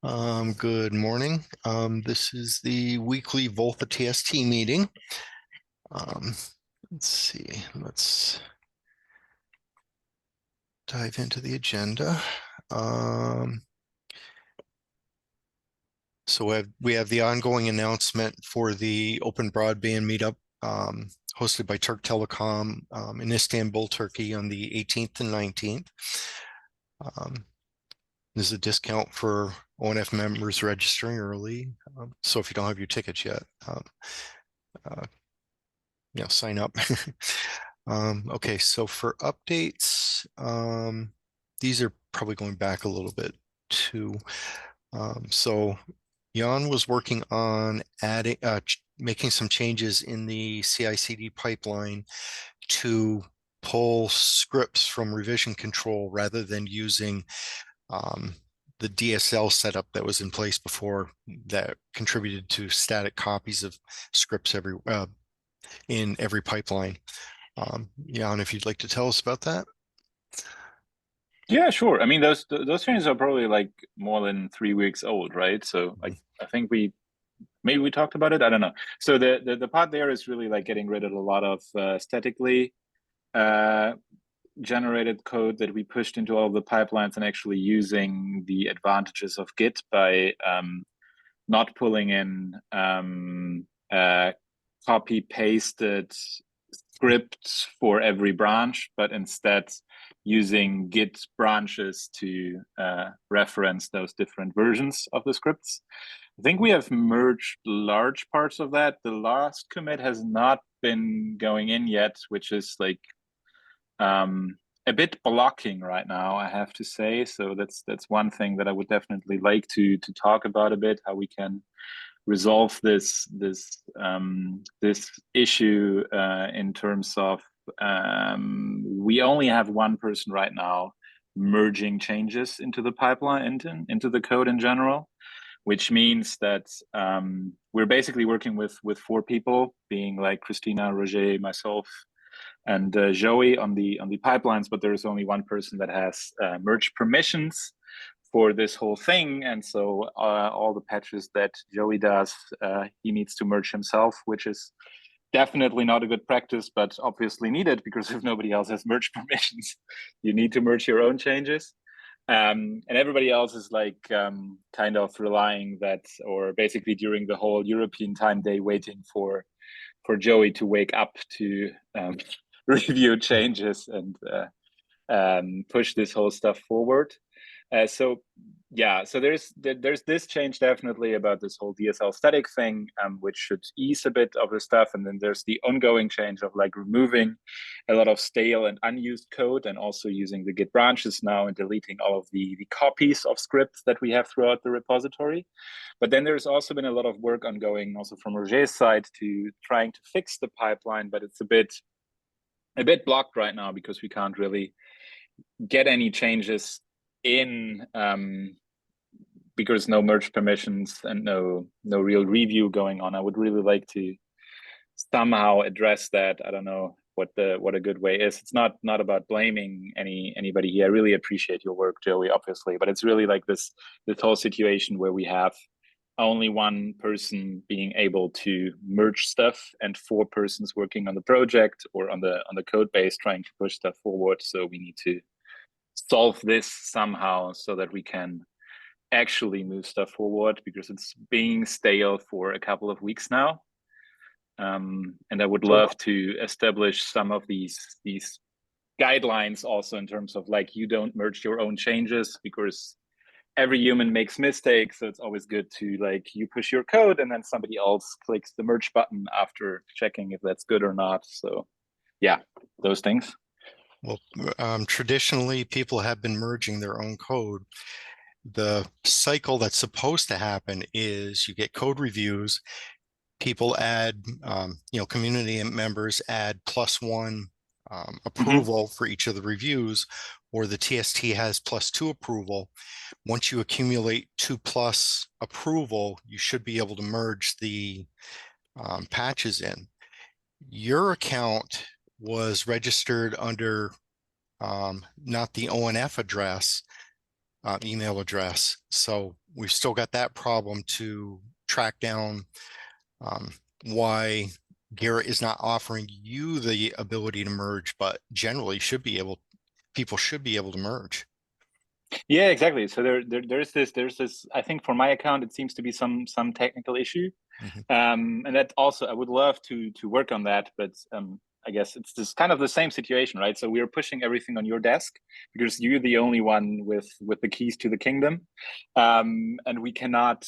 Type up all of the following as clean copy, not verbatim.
Good morning. This is the weekly VOLTHA TST meeting. Um, let's see, let's dive into the agenda. So we have the ongoing announcement for the Open Broadband Meetup hosted by Turk Telecom in Istanbul, Turkey on the 18th and 19th. There's a discount for ONF members registering early. So if you don't have your tickets yet, sign up. Okay, so for updates, these are probably going back a little bit too. So Jan was working on making some changes in the CI/CD pipeline to pull scripts from revision control rather than using the DSL setup that was in place before that contributed to static copies of scripts in every pipeline. Jan, if you'd like to tell us about that. Yeah, sure. I mean, those changes are probably like more than 3 weeks old, right? So like I think maybe we talked about it. I don't know. So the part there is really like getting rid of a lot of statically uh, generated code that we pushed into all of the pipelines and actually using the advantages of Git by not pulling in copy pasted scripts for every branch, but instead using Git branches to reference those different versions of the scripts. I think we have merged large parts of that. The last commit has not been going in yet, which is like a bit blocking right now, I have to say. So that's one thing that I would definitely like to talk about a bit, how we can resolve this issue in terms of we only have one person right now merging changes into the pipeline into the code in general, which means that we're basically working with four people, being like Christina, Roger, myself, and Joey on the pipelines, but there is only one person that has merge permissions for this whole thing, and so all the patches that Joey does, he needs to merge himself, which is definitely not a good practice, but obviously needed because if nobody else has merge permissions, you need to merge your own changes. And everybody else is like kind of relying that, or basically during the whole European time day, waiting for Joey to wake up to review changes and push this whole stuff forward. So yeah, so there's this change definitely about this whole DSL static thing, which should ease a bit of the stuff, and then there's the ongoing change of like removing a lot of stale and unused code, and also using the Git branches now and deleting all of the copies of scripts that we have throughout the repository. But then there's also been a lot of work ongoing also from Roger's side to trying to fix the pipeline, but it's a bit blocked right now because we can't really get any changes in because no merge permissions and no real review going on. I would really like to somehow address that. I don't know what a good way is. It's not about blaming anybody here. I really appreciate your work, Joey, obviously, but it's really like this whole situation where we have only one person being able to merge stuff and four persons working on the project or on the code base trying to push stuff forward. So we need to solve this somehow so that we can actually move stuff forward, because it's being stale for a couple of weeks now. And I would love to establish some of these guidelines also in terms of like, you don't merge your own changes because every human makes mistakes. So it's always good to like, you push your code and then somebody else clicks the merge button after checking if that's good or not. So yeah, those things. Well, traditionally, people have been merging their own code. The cycle that's supposed to happen is you get code reviews, people add, community members add +1 approval for each of the reviews, or the TST has +2 approval. Once you accumulate 2+ approval, you should be able to merge the patches in. Your account was registered under not the ONF address, email address. So we've still got that problem to track down why Garrett is not offering you the ability to merge, but generally people should be able to merge. Yeah, exactly. So there's this. I think for my account, it seems to be some technical issue, Mhm. and that also I would love to work on that, but I guess it's this kind of the same situation, right? So we're pushing everything on your desk because you're the only one with the keys to the kingdom, and we cannot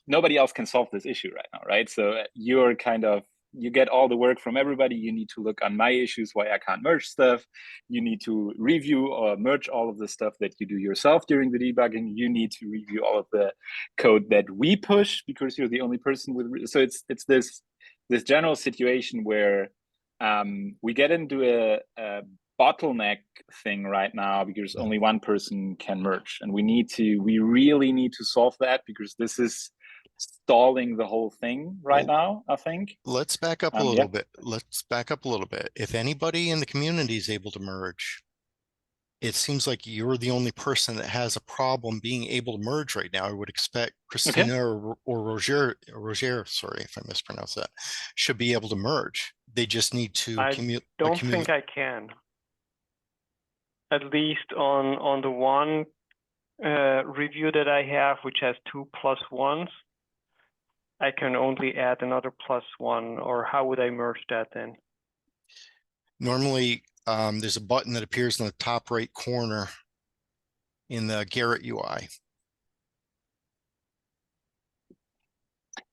nobody else can solve this issue right now, right? So you're kind of you get all the work from everybody. You need to look on my issues why I can't merge stuff. You need to review or merge all of the stuff that you do yourself during the debugging. You need to review all of the code that we push because you're the only person with. So it's this general situation where we get into a bottleneck thing right now because only one person can merge, and we really need to solve that because this is stalling the whole thing right Well, now, I think. let's back up a Yeah. little bit. Let's back up a little bit. If anybody in the community is able to merge, it seems like you're the only person that has a problem being able to merge right now. I would expect Okay. Christina or Roger, sorry if I mispronounced that, should be able to merge. They just need to I don't think I can. At least on the one review that I have, which has 2 +1s, I can only add another +1, or how would I merge that then? Normally, there's a button that appears in the top right corner in the Garrett UI.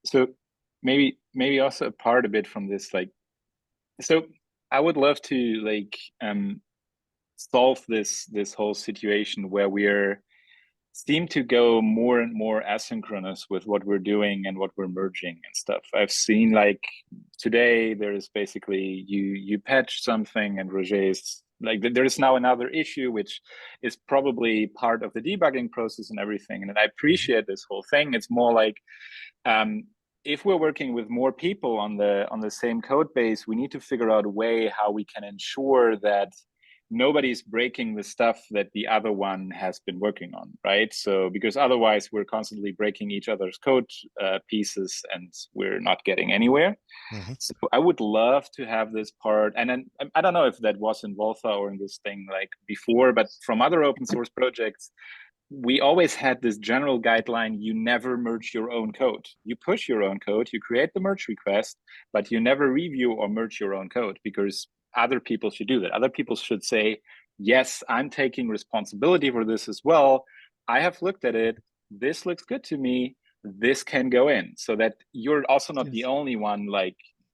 So maybe also apart a bit from this, so I would love to solve this whole situation where we're seem to go more and more asynchronous with what we're doing and what we're merging and stuff. I've seen today there's basically you patch something and Roger's there is now another issue which is probably part of the debugging process and everything. And I appreciate this whole thing. It's more like if we're working with more people on the same code base, we need to figure out a way how we can ensure that nobody's breaking the stuff that the other one has been working on, right? So because otherwise we're constantly breaking each other's code pieces and we're not getting anywhere. Mm-hmm. So I would love to have this part, and then I don't know if that was in VOLTHA or in this thing before, but from other open source projects, we always had this general guideline: you never merge your own code. You push your own code, you create the merge request, but you never review or merge your own code because other people should do that. Other people should say, yes, I'm taking responsibility for this as well. I have looked at it. This looks good to me. This can go in, so that you're also not the only one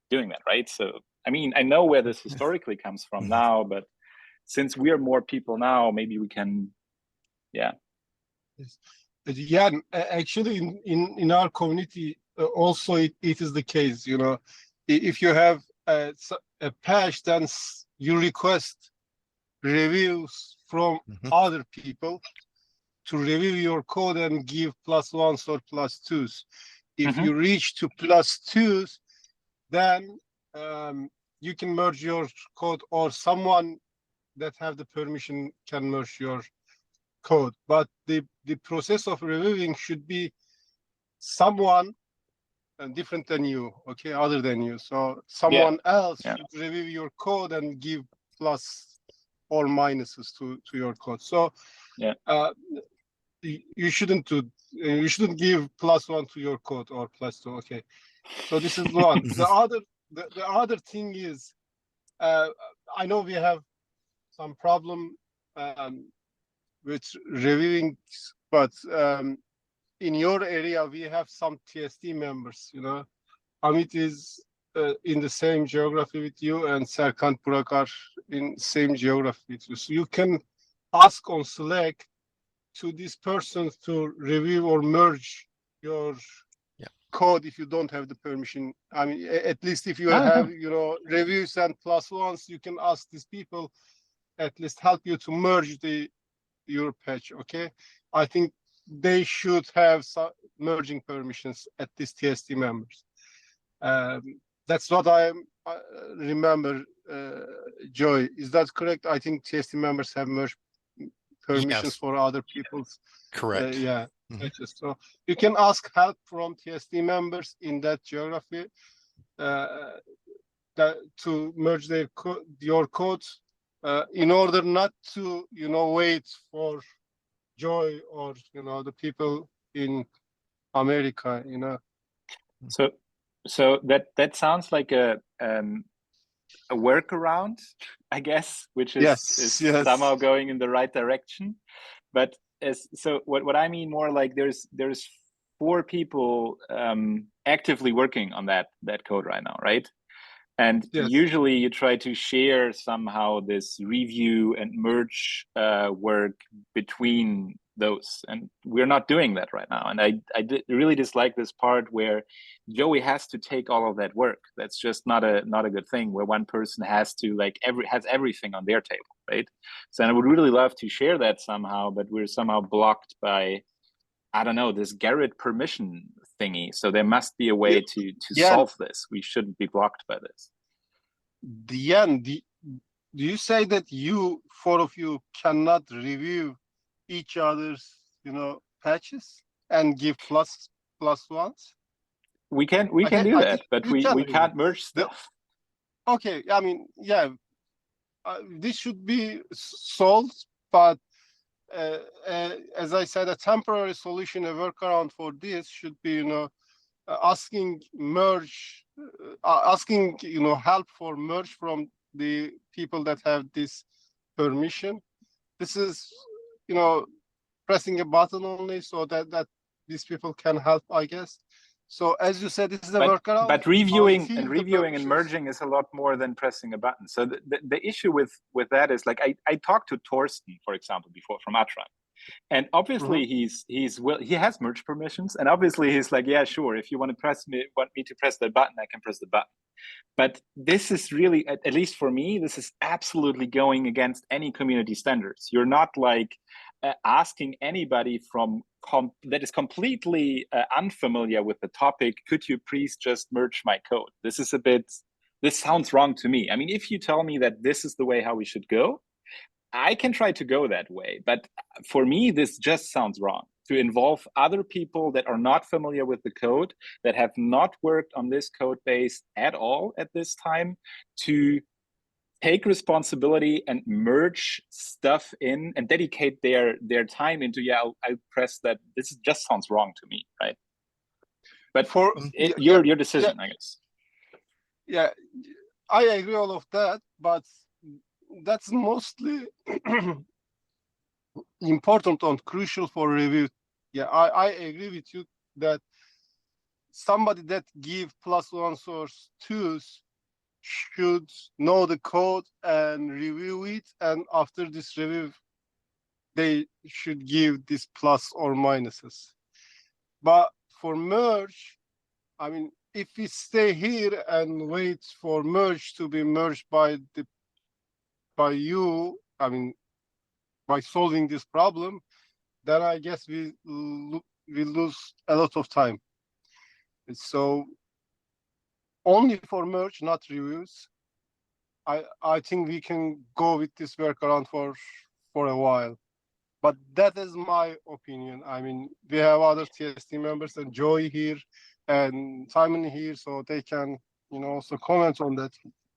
doing that, right? So, I mean, I know where this historically comes from now, but since we are more people now, maybe we can, yeah. Yeah, actually, in our community, also it is the case. You know, if you have a patch, then you request reviews from other people to review your code and give +1s or +2s. If you reach to +2s, then you can merge your code, or someone that have the permission can merge your code. But the process of reviewing should be someone different than you, okay, other than you. So someone else should review your code and give plus or minuses to your code. So you shouldn't give +1 to your code or +2. Okay, so this is one. The other thing is, I know we have some problem with reviewing, but in your area we have some TST members. You know, Amit is in the same geography with you, and Serkan Burak are in same geography with you. So you can ask on Slack to this person to review or merge your code if you don't have the permission. I mean, at least if you have, you know, reviews and +1s, you can ask these people at least help you to merge your patch. Okay, I think they should have some merging permissions at this TST members. That's what I remember. Joy, is that correct? I think TST members have merge permissions Yes, for other people's correct. yeah Mhm. patches. So you can ask help from TST members in that geography that to merge your code in order not to wait for Joy or the people in America. So that sounds like a workaround, I guess, which is Yes. somehow going in the right direction. But so what I mean more like there's 4 people actively working on that code right now, right? And Yes. usually you try to share somehow this review and merge work between those. And we're not doing that right now. And I really dislike this part where Joey has to take all of that work. That's just not a good thing where one person has to has everything on their table, right? So I would really love to share that somehow, but we're somehow blocked by, I don't know, this Garrett permission thingy. So there must be a way to solve this. We shouldn't be blocked by this. Diane, do you say that 4 of you cannot review each other's, patches and give plus ones? We can do that, but we can't merge stuff. Okay, I mean, yeah, this should be solved, but as I said, a temporary solution, a workaround for this should be, asking help for merge from the people that have this permission. This is, pressing a button only so that these people can help, I guess. So as you said, this is a workaround. But reviewing and merging is a lot more than pressing a button. So the issue with that is like I talked to Torsten, for example, before from Atran. And obviously he has merge permissions, and obviously he's like, yeah, sure. If you want me to press that button, I can press the button. But this is really, at least for me, this is absolutely going against any community standards. You're not like asking anybody that is completely unfamiliar with the topic, could you please just merge my code? This sounds wrong to me. I mean, if you tell me that this is the way how we should go, I can try to go that way. But for me, this just sounds wrong. To involve other people that are not familiar with the code, that have not worked on this code base at all at this time, to take responsibility and merge stuff in and dedicate their time into, I'll press that. This just sounds wrong to me, right? But for your decision, I guess. Yeah, I agree all of that, but that's mostly important and crucial for review. Yeah, I agree with you that somebody that give +1 source 2s should know the code and review it, and after this review they should give this plus or minuses. But for merge, I mean, if we stay here and wait for merge to be merged by you, I mean, by solving this problem, then I guess we lose a lot of time. So only for merge, not reviews. I think we can go with this workaround for a while. But that is my opinion. I mean, we have other TST members and Joy here and Simon here, so they can, also comment on that.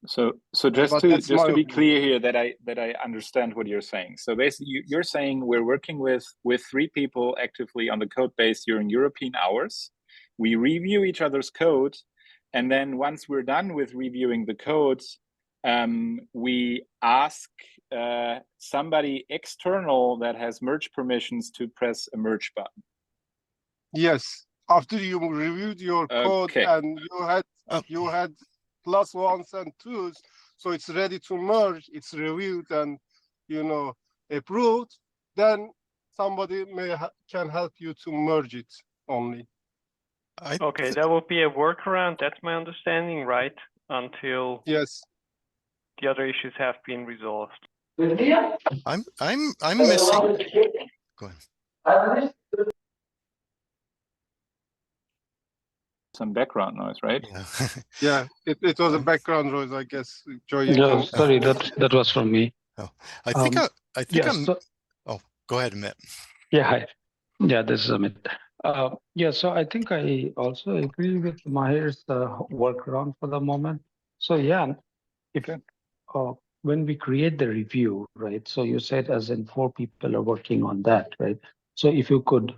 So just to be clear here that I understand what you're saying. So basically, you're saying we're working with 3 people actively on the code base during European hours. We review each other's code, and then once we're done with reviewing the code, we ask somebody external that has merge permissions to press a merge button. Yes, after you reviewed your code and you had +1s and 2s, so it's ready to merge, it's reviewed and approved, then somebody can help you to merge it only. Okay, that will be a workaround. That's my understanding, right? Until the other issues have been resolved. I'm missing. Go ahead. Some background noise, right? Yeah, it was a background noise, I guess. Joy, sorry, that was from me. Oh, I think I'm. Oh, Go ahead, Amit. Yeah, hi. Yeah, this is Amit. Yeah, so I think I also agree with Mahir's workaround for the moment. So yeah, if when we create the review, right? So you said as in 4 people are working on that, right? So if you could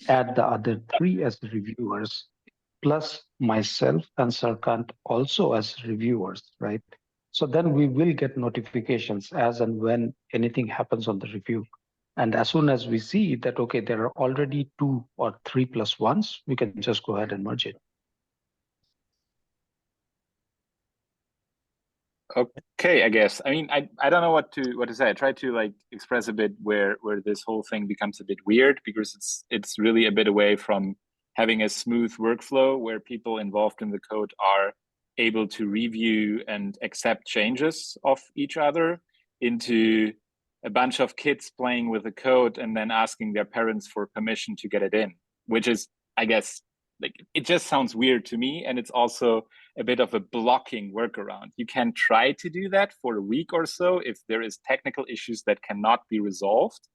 add the other 3 as reviewers, plus myself and Sarkant also as reviewers, right? So then we will get notifications as and when anything happens on the review. And as soon as we see that, okay, there are already 2 or 3 plus ones, we can just go ahead and merge it. Okay, I guess. I mean, I don't know what to say. I try to like express a bit where this whole thing becomes a bit weird, because it's really a bit away from having a smooth workflow where people involved in the code are able to review and accept changes of each other, into a bunch of kids playing with the code and then asking their parents for permission to get it in, which is, I guess, like, it just sounds weird to me. And it's also a bit of a blocking workaround. You can try to do that for a week or so if there is technical issues that cannot be resolved.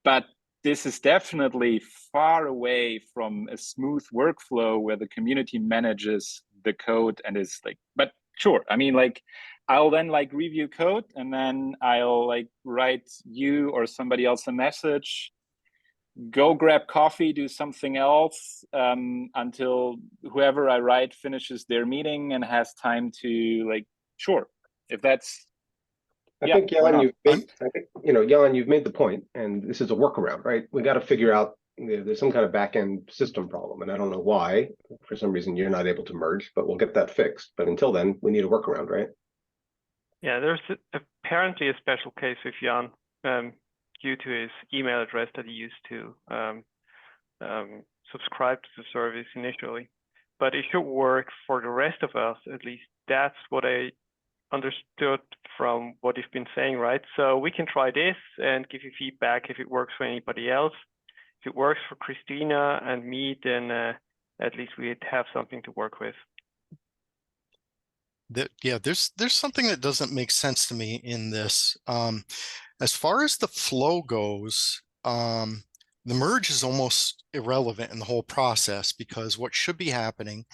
But this is definitely far away from a smooth workflow where the community manages the code and is like, but sure, I mean, like, I'll then like review code and then I'll like write you or somebody else a message, go grab coffee, do something else, until whoever I write finishes their meeting and has time to, like, sure, if that's, I think, why Jan, not? Jan, you've made the point, and this is a workaround, right? We got to figure out, there's some kind of back-end system problem, and I don't know why. For some reason, you're not able to merge, but we'll get that fixed. But until then, we need a workaround, right? Yeah, there's apparently a special case with Jan, due to his email address that he used to subscribe to the service initially. But it should work for the rest of us. At least that's what I understood from what you've been saying, right? So we can try this and give you feedback if it works for anybody else. If it works for Christina and me, then at least we'd have something to work with. Yeah, there's something that doesn't make sense to me in this. As far as the flow goes, the merge is almost irrelevant in the whole process, because what should be happening,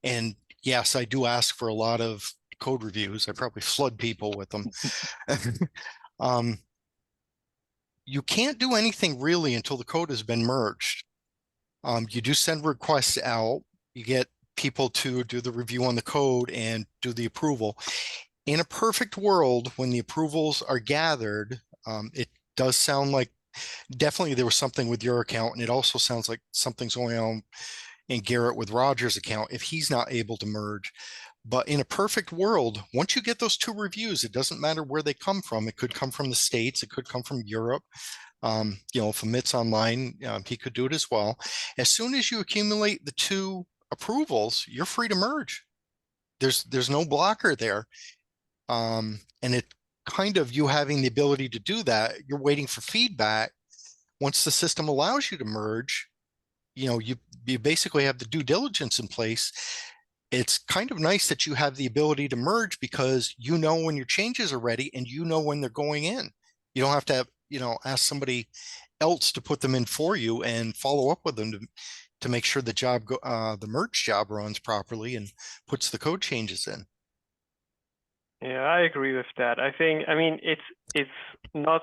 and yes, I do ask for a lot of code reviews. I probably flood people with them. You can't do anything really until the code has been merged. You do send requests out, you get people to do the review on the code and do the approval. In a perfect world, when the approvals are gathered, it does sound like definitely there was something with your account, and it also sounds like something's going on in Garrett with Roger's account if he's not able to merge. But in a perfect world, once you get those 2 reviews, it doesn't matter where they come from. It could come from the States, it could come from Europe. If Amit's online, he could do it as well. As soon as you accumulate the 2 approvals, you're free to merge. There's no blocker there. And it kind of, you having the ability to do that, you're waiting for feedback. Once the system allows you to merge, you basically have the due diligence in place. It's kind of nice that you have the ability to merge, because you know when your changes are ready and you know when they're going in. You don't have to have, ask somebody else to put them in for you and follow up with them to make sure the merge job runs properly and puts the code changes in. Yeah, I agree with that. I mean, it's not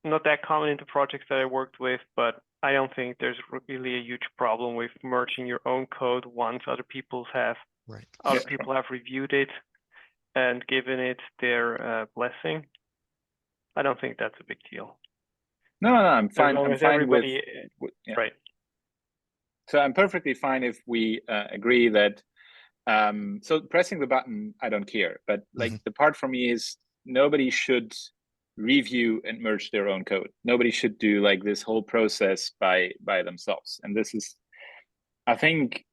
that common in the projects that I worked with, but I don't think there's really a huge problem with merging your own code once other people have reviewed it and given it their blessing. I don't think that's a big deal. No, I'm fine. As long as everybody, right. So I'm perfectly fine if we agree that, so pressing the button, I don't care. But like the part for me is, nobody should review and merge their own code. Nobody should do like this whole process by themselves. And this is, I think,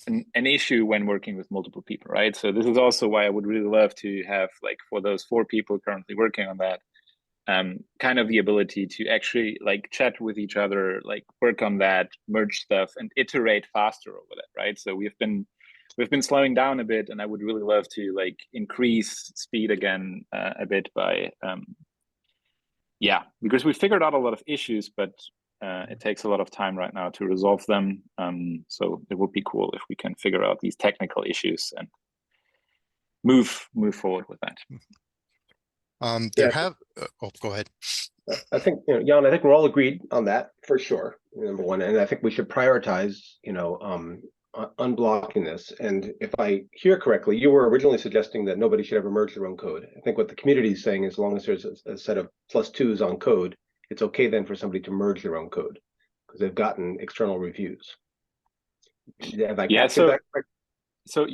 an issue when working with multiple people, right? So this is also why I would really love to have, like, for those 4 people currently working on that, kind of the ability to actually like chat with each other, like work on that, merge stuff, and iterate faster over that, right? So we've been slowing down a bit, and I would really love to like increase speed again a bit by Yeah, because we figured out a lot of issues, but it takes a lot of time right now to resolve them. So it would be cool if we can figure out these technical issues and move forward with that. Yeah. Go ahead. I think, Jan, I think we're all agreed on that for sure, number one. And I think we should prioritize, unblocking this. And if I hear correctly, you were originally suggesting that nobody should ever merge their own code. I think what the community is saying, as long as there's a set of +2s on code, it's okay then for somebody to merge their own code because they've gotten external reviews. Have I captured that correct? So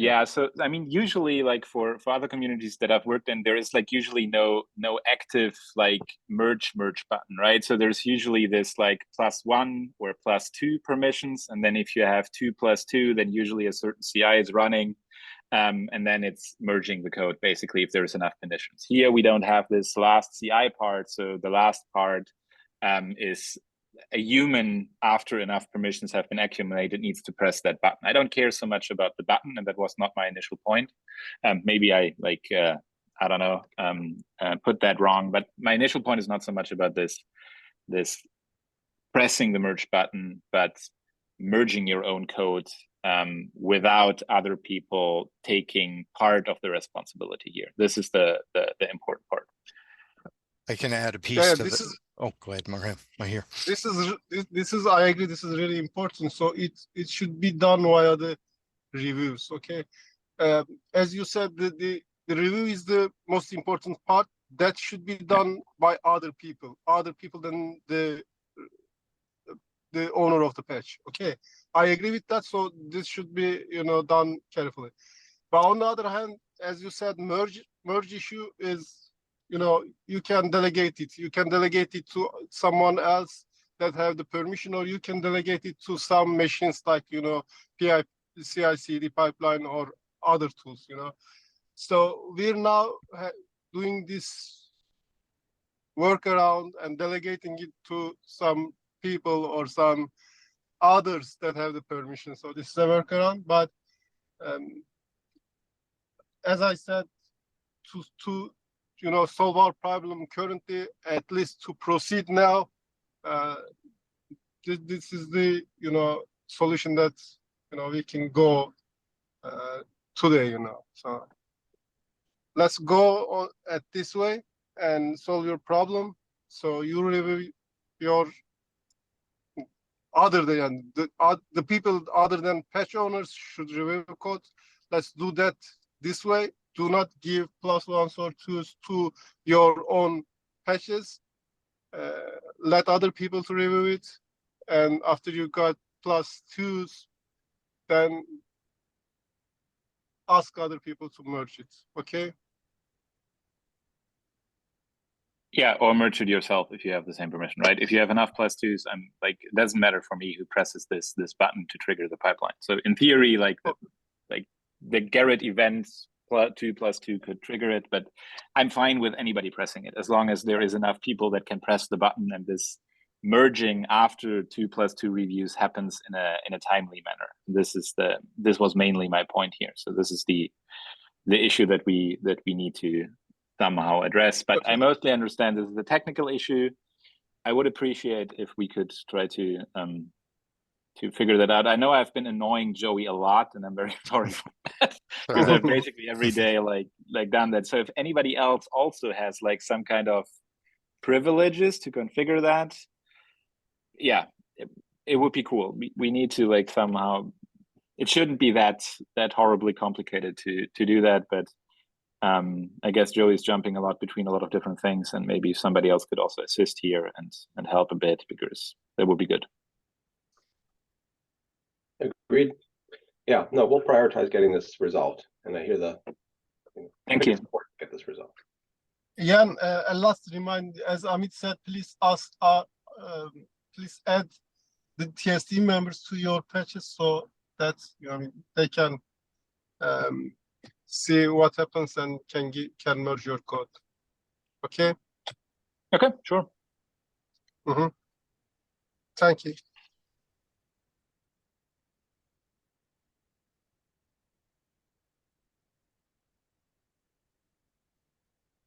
I mean, usually like for other communities that I've worked in, there is like usually no active like merge button, right? So there's usually this like +1 or +2 permissions, and then if you have 2 + 2, then usually a certain CI is running, and then it's merging the code basically if there's enough conditions. Here we don't have this last CI part, so the last part is a human, after enough permissions have been accumulated, needs to press that button. I don't care so much about the button, and that was not my initial point. Maybe I like I don't know, put that wrong, but my initial point is not so much about this pressing the merge button, but merging your own code without other people taking part of the responsibility here. This is the important part. I can add a piece to this. Oh, go ahead, Mahir. This is I agree. This is really important. So it should be done via the reviews. Okay, as you said, the review is the most important part. That should be done by other people than the owner of the patch. Okay, I agree with that. So this should be done carefully. But on the other hand, as you said, merge issue is, you can delegate it. You can delegate it to someone else that have the permission, or you can delegate it to some machines like, PI, CI/CD pipeline or other tools, So we're now doing this workaround and delegating it to some people or some others that have the permission. So this is a workaround, but as I said, to solve our problem currently, at least to proceed now, this is the solution that we can go today. So let's go on at this way and solve your problem. So you review your other than the people other than patch owners should review the code. Let's do that this way. Do not give +1s or +2s to your own patches. Let other people to review it, and after you got +2s, then ask other people to merge it. Okay. Yeah, or merge it yourself if you have the same permission, right? If you have enough +2s, I'm like, it doesn't matter for me who presses this button to trigger the pipeline. So in theory, like the Garrett events +2 +2 could trigger it, but I'm fine with anybody pressing it as long as there is enough people that can press the button and this merging after 2 +2 reviews happens in a timely manner. This was mainly my point here. So this is the issue that we need to somehow address. But okay. I mostly understand this is a technical issue. I would appreciate if we could try to figure that out. I know I've been annoying Joey a lot, and I'm very sorry for that because I've basically every day like done that. So if anybody else also has like some kind of privileges to configure that, yeah, it would be cool. We need to like somehow. It shouldn't be that horribly complicated to do that, but I guess Joey's jumping a lot between a lot of different things, and maybe somebody else could also assist here and help a bit, because that would be good. Agreed. Yeah, no, we'll prioritize getting this resolved, and I hear Thank you. Get this resolved. Jan, a last reminder, as Amit said, please please add the TST members to your patches so that they can see what happens and can merge your code. Okay. Okay, sure. Thank you.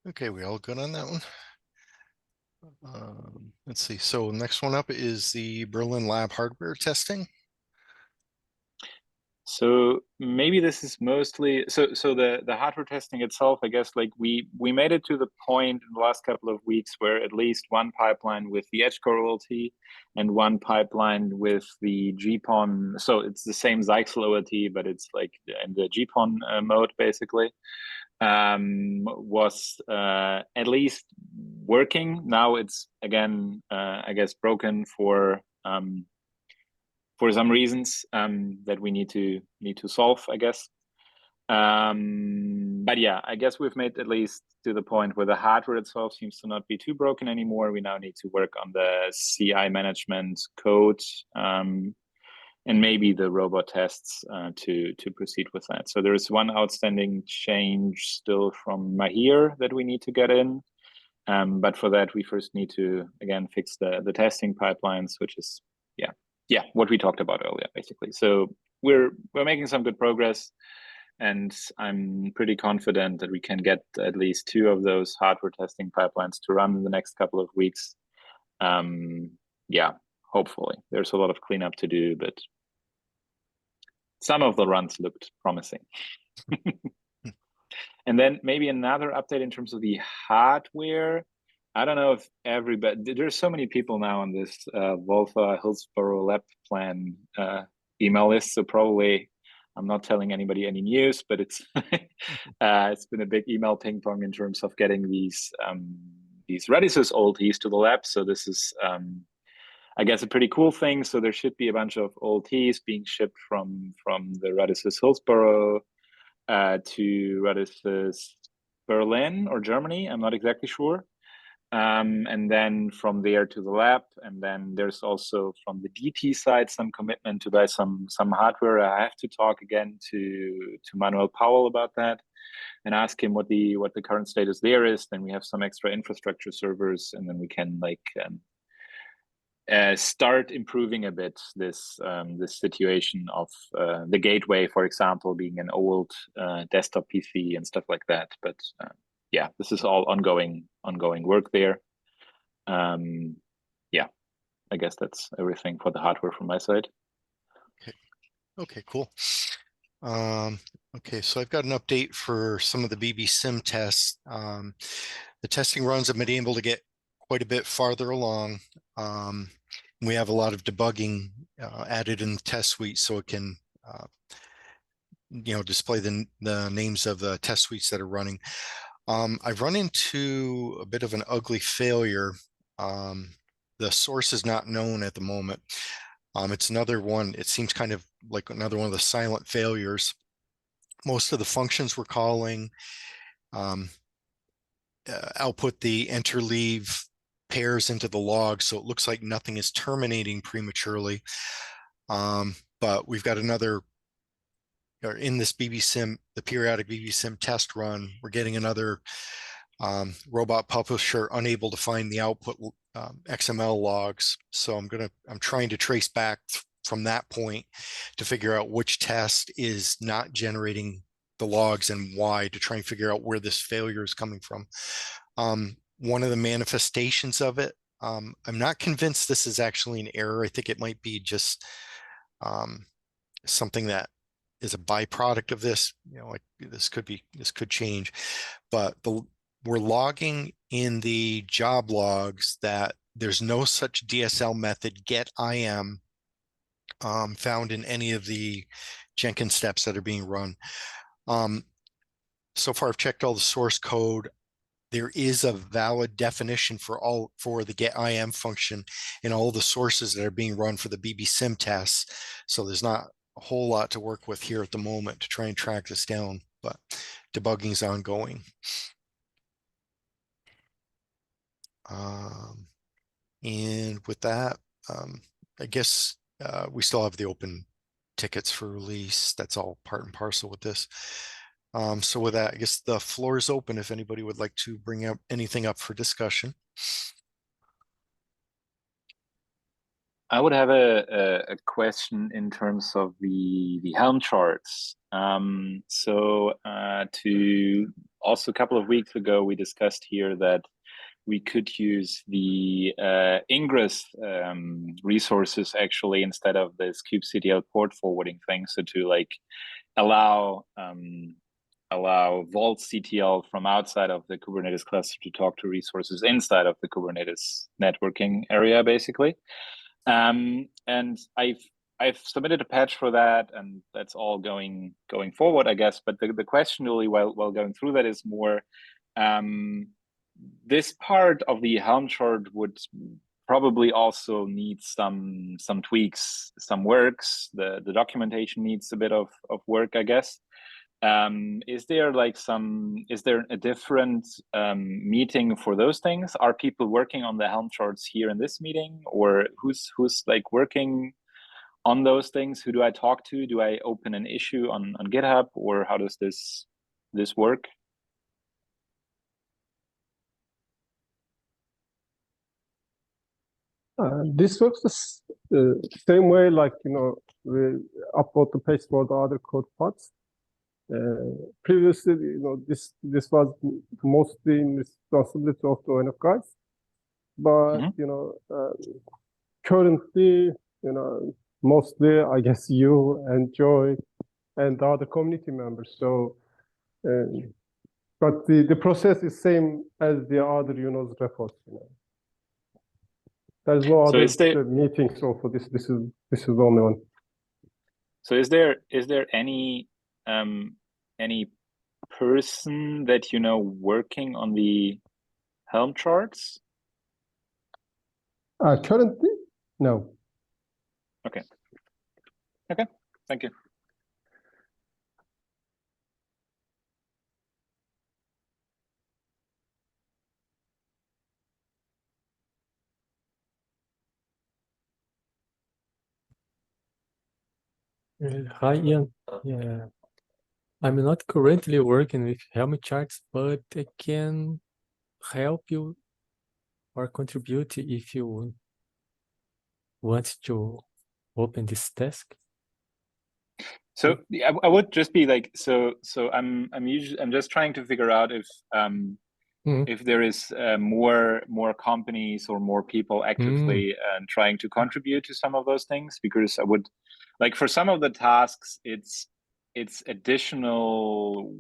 Okay, we all good on that one? Let's see. So next one up is the Berlin lab hardware testing. So maybe this is mostly so the hardware testing itself, I guess, like we made it to the point in the last couple of weeks where at least one pipeline with the edge core OLT and one pipeline with the GPON, so it's the same Zyxel OLT, but it's like in the GPON mode basically, was at least working. Now it's again I guess broken for some reasons that we need to solve, I guess. But yeah, I guess we've made at least to the point where the hardware itself seems to not be too broken anymore. We now need to work on the CI management code and maybe the robot tests to proceed with that. So there is one outstanding change still from Mahir that we need to get in. But for that, we first need to, again, fix the testing pipelines, which is, yeah, what we talked about earlier, basically. So we're making some good progress, and I'm pretty confident that we can get at least 2 of those hardware testing pipelines to run in the next couple of weeks. Yeah, hopefully. There's a lot of cleanup to do, but some of the runs looked promising. And then maybe another update in terms of the hardware. I don't know if everybody, there's so many people now on this VOLTHA Hillsborough Lab plan email list, so probably I'm not telling anybody any news, but it's it's been a big email ping pong in terms of getting these Radisys OLTs to the lab. So this is, I guess, a pretty cool thing. So there should be a bunch of OLTs being shipped from the Radisys Hillsborough to Radisys Berlin or Germany. I'm not exactly sure. And then from there to the lab. And then there's also from the DT side some commitment to buy some hardware. I have to talk again to Manuel Powell about that and ask him what the current status there is. Then we have some extra infrastructure servers, and then we can like start improving a bit this situation of the gateway, for example, being an old desktop PC and stuff like that. But yeah, this is all ongoing work there. Yeah, I guess that's everything for the hardware from my side. Okay, cool. Okay, so I've got an update for some of the BB sim tests. The testing runs have been able to get quite a bit farther along. We have a lot of debugging added in the test suite, so it can display the names of the test suites that are running. I've run into a bit of an ugly failure. The source is not known at the moment. It's another one, it seems kind of like another one of the silent failures. Most of the functions we're calling output the enter leave pairs into the log, so it looks like nothing is terminating prematurely. But we've got another, or in this BB sim, the periodic BB sim test run, we're getting another robot publisher unable to find the output XML logs. So I'm trying to trace back from that point to figure out which test is not generating the logs and why, to try and figure out where this failure is coming from. One of the manifestations of it, I'm not convinced this is actually an error. I think it might be just something that is a byproduct of this. Like this could change, but we're logging in the job logs that there's no such DSL method get IM found in any of the Jenkins steps that are being run. So far, I've checked all the source code. There is a valid definition for the get IM function in all the sources that are being run for the BB sim tests. So there's not a whole lot to work with here at the moment to try and track this down, but debugging is ongoing. And with that, I guess we still have the open tickets for release. That's all part and parcel with this. So with that, I guess the floor is open if anybody would like to bring up anything up for discussion. I would have a question in terms of the Helm charts. So to also a couple of weeks ago, we discussed here that we could use the Ingress resources actually instead of this kubectl port forwarding thing. So to like allow VOLTHA from outside of the Kubernetes cluster to talk to resources inside of the Kubernetes networking area, basically. And I've submitted a patch for that, and that's all going forward, I guess. But the question really, while going through that, is more this part of the Helm chart would probably also need some tweaks, some works. The documentation needs a bit of work, I guess. Is there a different meeting for those things? Are people working on the Helm charts here in this meeting, or who's like working on those things? Who do I talk to? Do I open an issue on GitHub, or how does this work? This works the same way, like, we upload the page for the other code parts. Previously, this was mostly in responsibility of the ONF guys, but currently, mostly I guess you and Joy and the other community members. So, but the process is same as the other reports. There's no So other meetings for this. This is the only one. So is there any person that working on the Helm charts? Currently, no. Okay, thank you. Hi, Ian. Yeah, I'm not currently working with Helm charts, but I can help you or contribute if you want to open this task. So I would just be like, so I'm just trying to figure out if there is more companies or more people actively trying to contribute to some of those things, because I would like, for some of the tasks it's additional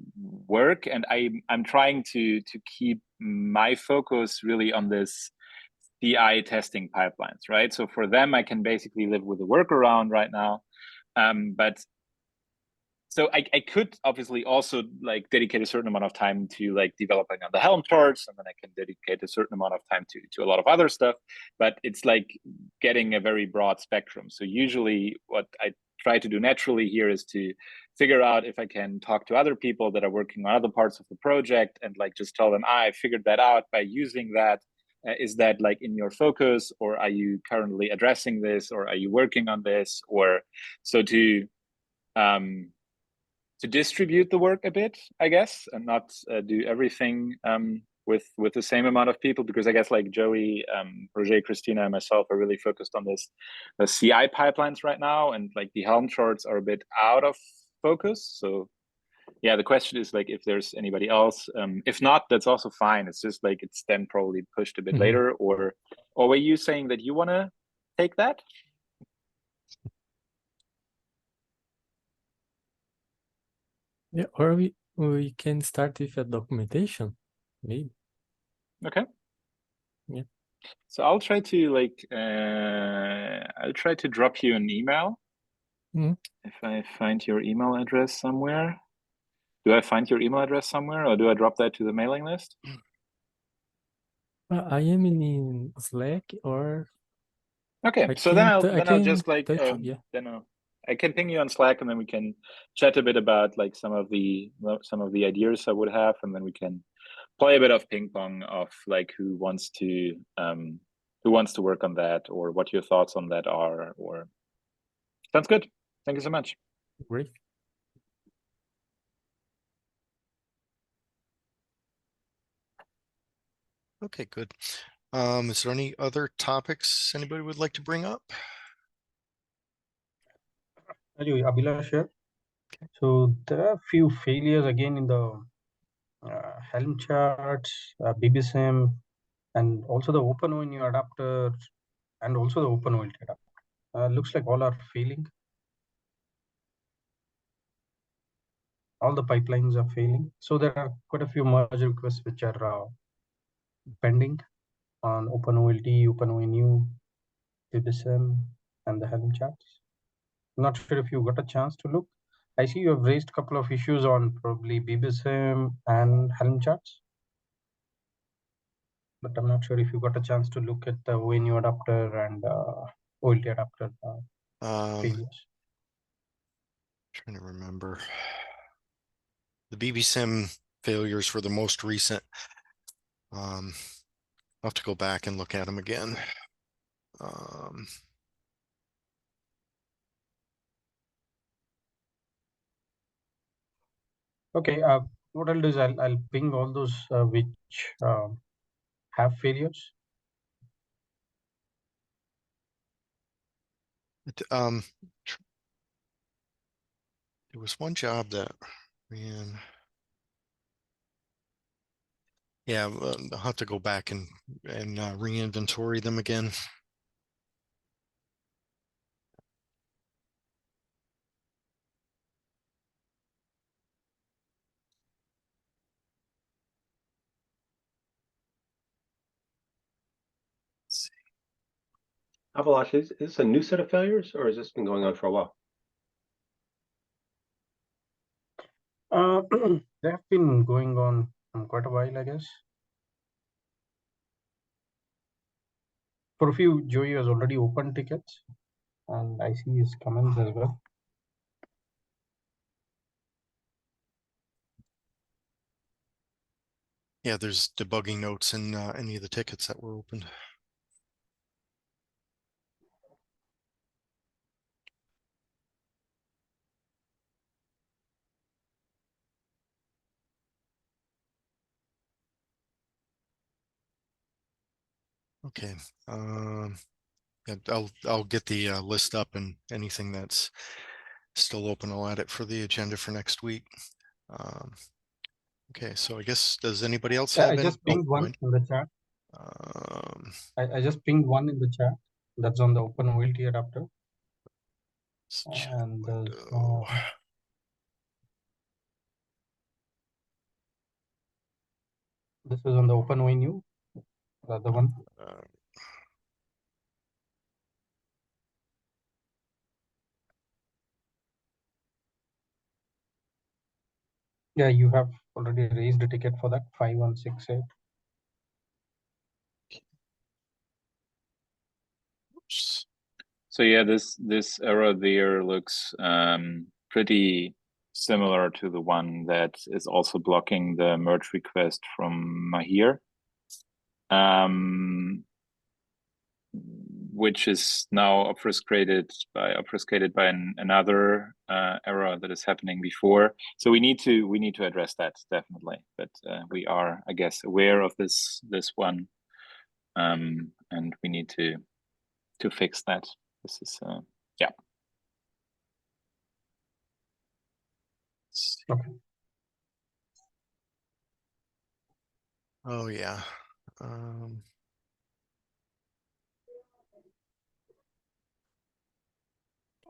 work, and I'm trying to keep my focus really on this CI testing pipelines, right? So for them I can basically live with a workaround right now, but so I could obviously also like dedicate a certain amount of time to like developing on the Helm charts, and then I can dedicate a certain amount of time to a lot of other stuff. But it's like getting a very broad spectrum. So usually what I try to do naturally here is to figure out if I can talk to other people that are working on other parts of the project and like just tell them, I figured that out by using that. Is that like in your focus, or are you currently addressing this, or are you working on this? Or so to distribute the work a bit, I guess, and not do everything with the same amount of people, because I guess like Joey, Roger, Christina, and myself are really focused on the CI pipelines right now, and like the Helm charts are a bit out of focus. So yeah, the question is like if there's anybody else. If not, that's also fine. It's just like it's then probably pushed a bit later. Or were you saying that you want to take that? Yeah, or we can start with a documentation, maybe. Okay. Yeah. So I'll try to like I'll try to drop you an email if I find your email address somewhere. Do I find your email address somewhere, or do I drop that to the mailing list? I am in Slack, or okay. I So can then I'll just like yeah. I can ping you on Slack, and then we can chat a bit about like some of the ideas I would have, and then we can play a bit of ping pong of like who wants to work on that, or what your thoughts on that are. Or sounds good. Thank you so much. Great. Okay, good. Is there any other topics anybody would like to bring up? Abhilash here. So there are a few failures again in the Helm charts, BBSM, and also the OpenONU adapter and also the OpenOLT adapter. Looks like all are failing. All the pipelines are failing. So there are quite a few merge requests which are pending on OpenOLT, OpenONU, BBSM, and the Helm charts. Not sure if you got a chance to look. I see you have raised a couple of issues on probably BBSM and Helm charts, but I'm not sure if you got a chance to look at the ONU adapter and OLT adapter failures. Trying to remember. The BBSIM failures were the most recent. I'll have to go back and look at them again. Okay, what I'll do is I'll ping all those which have failures. There was one job that ran. Yeah, I'll have to go back and re-inventory them again. Avalash, is this a new set of failures, or has this been going on for a while? They have been going on quite a while, I guess. For a few, Joey has already opened tickets, and I see his comments as well. Yeah, there's debugging notes in any of the tickets that were opened. Okay. Yeah, I'll get the list up, and anything that's still open, I'll add it for the agenda for next week. Okay, so I guess, does anybody else have I any? just pinged one in the chat. I just pinged one in the chat. That's on the OpenOLT adapter. And this is on the OpenONU, the other one. Yeah, you have already raised a ticket for that 5168. So yeah, this error there looks pretty similar to the one that is also blocking the merge request from Mahir, which is now obfuscated by another error that is happening before. So we need to address that definitely. But we are, I guess, aware of this one, and we need to fix that. This is yeah. Okay. Oh yeah.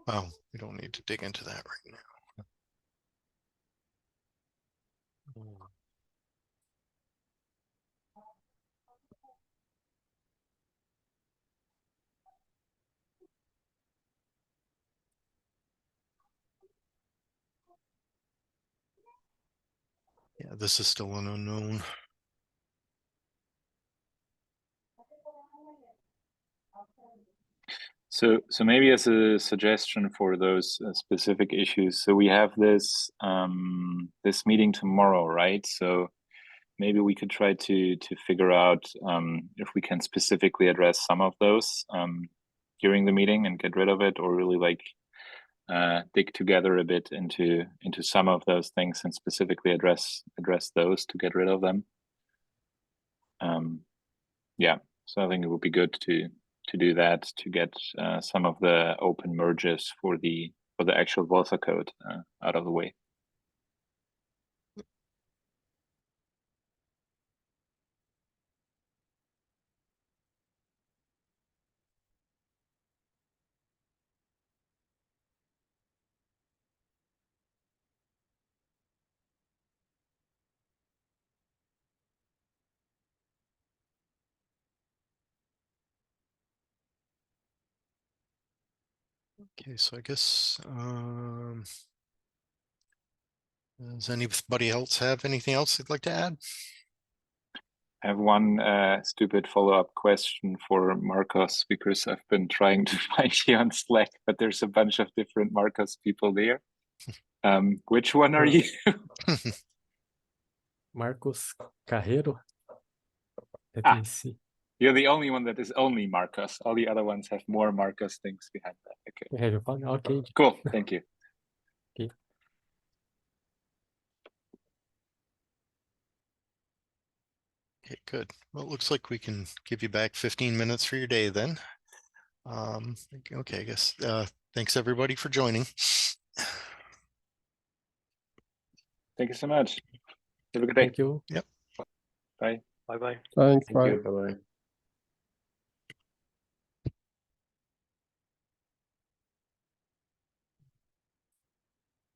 Well, we don't need to dig into that right now. Yeah, this is still an unknown. So maybe as a suggestion for those specific issues, so we have this this meeting tomorrow, right? So maybe we could try to figure out if we can specifically address some of those during the meeting and get rid of it, or really like dig together a bit into some of those things and specifically address those to get rid of them. Yeah, so I think it would be good to do that, to get some of the open merges for the actual VOLTHA code out of the way. Okay, so I guess does anybody else have anything else they'd like to add? I have one stupid follow-up question for Marcos, because I've been trying to find you on Slack, but there's a bunch of different Marcos people there. Which one are you? Marcos Carreiro. Let Ah. me see. You're the only one that is only Marcos. All the other ones have more Marcos things behind that. Okay. Okay. Cool. Thank you. Okay. Okay, good. Well, it looks like we can give you back 15 minutes for your day then. Okay, I guess thanks everybody for joining. Thank you so much. Have a good day. Thank you. Yep. Bye. Bye bye. Thanks, Thank bye. you. Bye-bye.